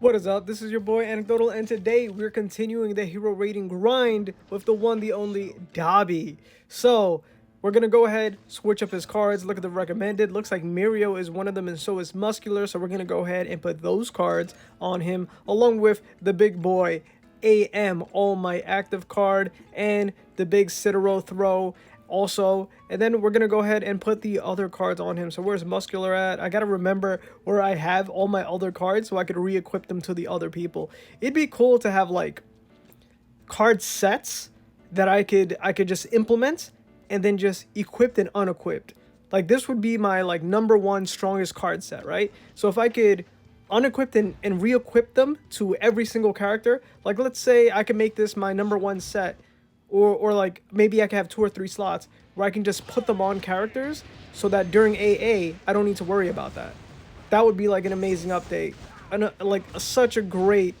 What is up? This is your boy Anecdotal, and today we're continuing the hero rating grind with the one, the only Dabi. So we're gonna go ahead, switch up his cards. Look at the recommended. Looks like Mirio is one of them, and so is Muscular. So we're gonna go ahead and put those cards on him, along with the big boy AM All Might active card and the big Citaro throw also. And then we're gonna go ahead and put the other cards on him. So where's Muscular at? I gotta remember where I have all my other cards so I could re-equip them to the other people. It'd be cool to have like card sets that I could just implement and then just equipped and unequipped. Like this would be my like number one strongest card set, right? So if I could unequipped and re-equip them to every single character, like let's say I can make this my number one set, or like maybe I can have 2 or 3 slots where I can just put them on characters so that during AA I don't need to worry about that. That would be like an amazing update, and such a great,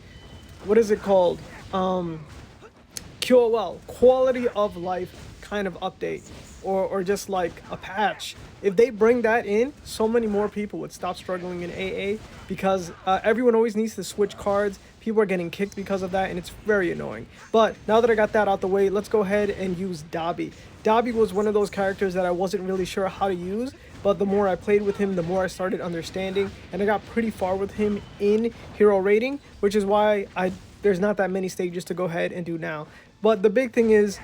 what is it called? QOL, quality of life kind of update, or just like a patch. If they bring that in, so many more people would stop struggling in AA because everyone always needs to switch cards. People are getting kicked because of that, and it's very annoying. But now that I got that out the way, let's go ahead and use Dabi. Dabi was one of those characters that I wasn't really sure how to use, but the more I played with him, the more I started understanding, and I got pretty far with him in hero rating, which is why there's not that many stages to go ahead and do now. But the big thing is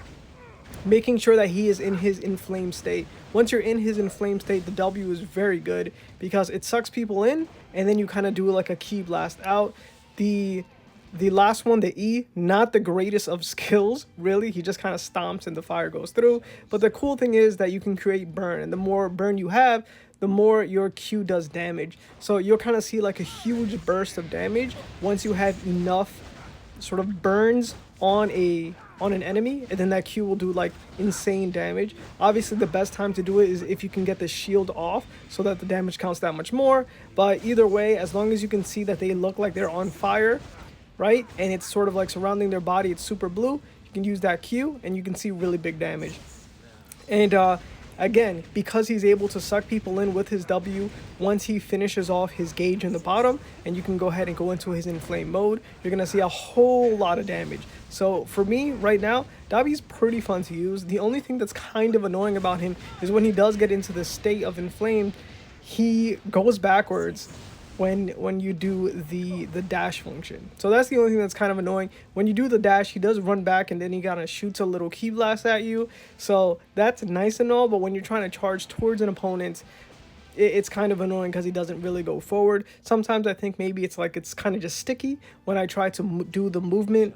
making sure that he is in his inflamed state. Once you're in his inflamed state, the W is very good because it sucks people in, and then you kind of do like a key blast out. The last one, the E, not the greatest of skills, really. He just kind of stomps and the fire goes through. But the cool thing is that you can create burn, and the more burn you have, the more your Q does damage. So you'll kind of see like a huge burst of damage once you have enough sort of burns on an enemy, and then that Q will do like insane damage. Obviously the best time to do it is if you can get the shield off so that the damage counts that much more. But either way, as long as you can see that they look like they're on fire, right, and it's sort of like surrounding their body, it's super blue, you can use that Q and you can see really big damage. And again, because he's able to suck people in with his W, once he finishes off his gauge in the bottom and you can go ahead and go into his inflame mode, you're going to see a whole lot of damage. So for me right now, Dabi's pretty fun to use. The only thing that's kind of annoying about him is when he does get into the state of inflamed, he goes backwards when you do the dash function. So that's the only thing that's kind of annoying. When you do the dash, he does run back and then he kind of shoots a little key blast at you. So that's nice and all, but when you're trying to charge towards an opponent, it's kind of annoying because he doesn't really go forward. Sometimes I think maybe it's like it's kind of just sticky when I try to do the movement,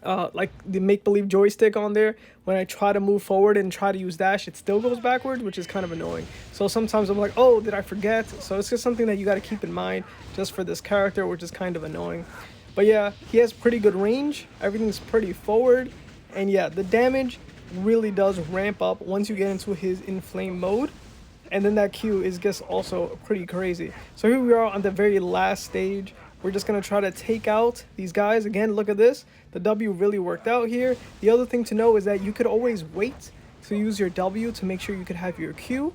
like the make-believe joystick on there. When I try to move forward and try to use dash, it still goes backwards, which is kind of annoying. So sometimes I'm like, oh, did I forget? So it's just something that you got to keep in mind just for this character, which is kind of annoying. But yeah, he has pretty good range, everything's pretty forward, and yeah, the damage really does ramp up once you get into his inflame mode. And then that Q is just also pretty crazy. So here we are on the very last stage. We're just going to try to take out these guys. Again, look at this. The W really worked out here. The other thing to know is that you could always wait to use your W to make sure you could have your Q,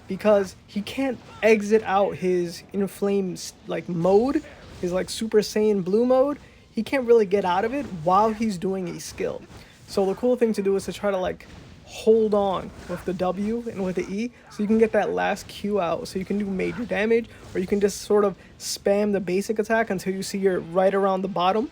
because he can't exit out his inflamed like mode, his like Super Saiyan Blue mode. He can't really get out of it while he's doing a skill. So the cool thing to do is to try to like hold on with the W and with the E so you can get that last Q out so you can do major damage, or you can just sort of spam the basic attack until you see you're right around the bottom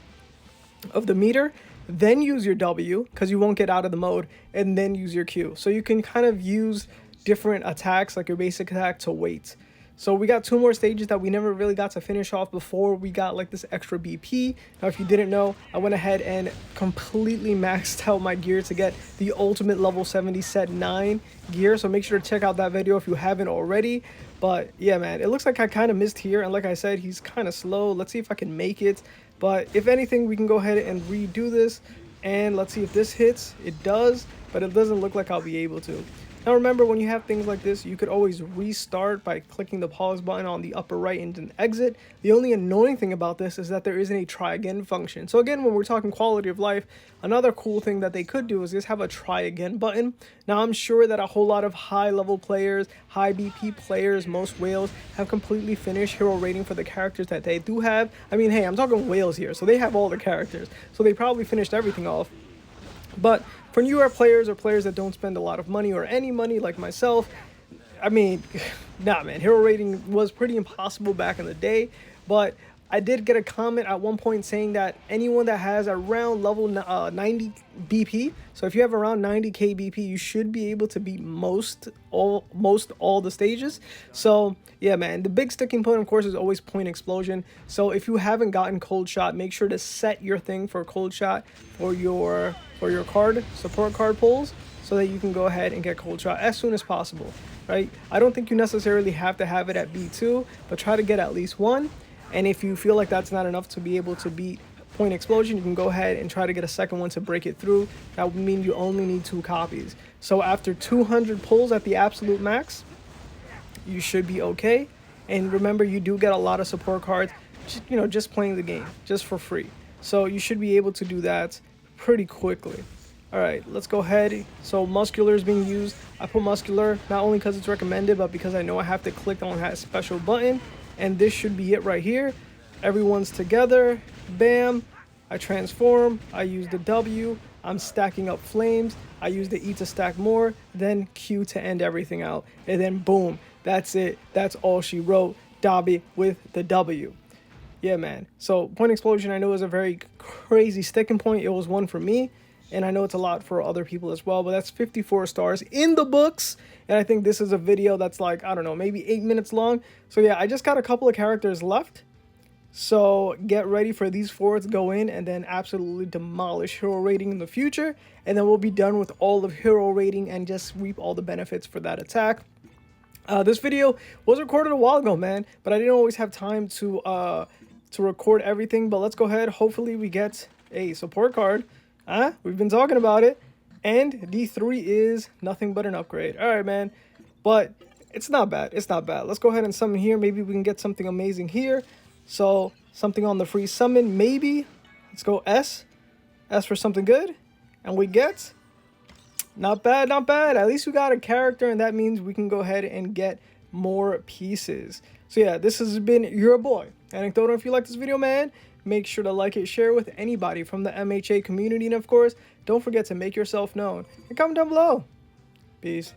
of the meter, then use your W because you won't get out of the mode, and then use your Q. So you can kind of use different attacks like your basic attack to wait. So we got 2 more stages that we never really got to finish off before we got like this extra BP. Now, if you didn't know, I went ahead and completely maxed out my gear to get the ultimate level 70 set 9 gear. So make sure to check out that video if you haven't already. But yeah, man, it looks like I kind of missed here. And like I said, he's kind of slow. Let's see if I can make it. But if anything, we can go ahead and redo this. And let's see if this hits. It does, but it doesn't look like I'll be able to. Now remember, when you have things like this, you could always restart by clicking the pause button on the upper right and then exit. The only annoying thing about this is that there isn't a try again function. So again, when we're talking quality of life, another cool thing that they could do is just have a try again button. Now I'm sure that a whole lot of high level players, high BP players, most whales have completely finished hero rating for the characters that they do have. I mean, hey, I'm talking whales here, so they have all the characters. So they probably finished everything off. But for newer players or players that don't spend a lot of money or any money like myself, I mean, nah, man, hero rating was pretty impossible back in the day. But I did get a comment at one point saying that anyone that has around level 90 BP, so if you have around 90k BP, you should be able to beat most all the stages. So yeah, man, the big sticking point, of course, is always point explosion. So if you haven't gotten cold shot, make sure to set your thing for cold shot for your support card pulls, so that you can go ahead and get cold shot as soon as possible, right? I don't think you necessarily have to have it at B2, but try to get at least one. And if you feel like that's not enough to be able to beat point explosion, you can go ahead and try to get a second one to break it through. That would mean you only need 2 copies. So after 200 pulls at the absolute max, you should be okay. And remember, you do get a lot of support cards, just playing the game, just for free. So you should be able to do that pretty quickly. All right, let's go ahead. So muscular is being used. I put muscular not only because it's recommended, but because I know I have to click on that special button. And this should be it right here. Everyone's together. Bam. I transform. I use the W. I'm stacking up flames. I use the E to stack more. Then Q to end everything out. And then boom. That's it. That's all she wrote. Dabi with the W. Yeah, man. So point explosion, I know, is a very crazy sticking point. It was one for me. And I know it's a lot for other people as well, but that's 54 stars in the books. And I think this is a video that's like, I don't know, maybe 8 minutes long. So yeah, I just got a couple of characters left. So get ready for these 4 to go in and then absolutely demolish hero rating in the future. And then we'll be done with all of hero rating and just reap all the benefits for that attack. This video was recorded a while ago, man, but I didn't always have time to record everything. But let's go ahead. Hopefully we get a support card. We've been talking about it, and D3 is nothing but an upgrade. All right, man, but it's not bad. It's not bad. Let's go ahead and summon here. Maybe we can get something amazing here. So something on the free summon, maybe. Let's go S for something good, and we get not bad, not bad. At least we got a character, and that means we can go ahead and get more pieces. So yeah, this has been your boy Anecdotal. If you like this video, man, make sure to like it, share with anybody from the MHA community, and of course, don't forget to make yourself known and comment down below. Peace.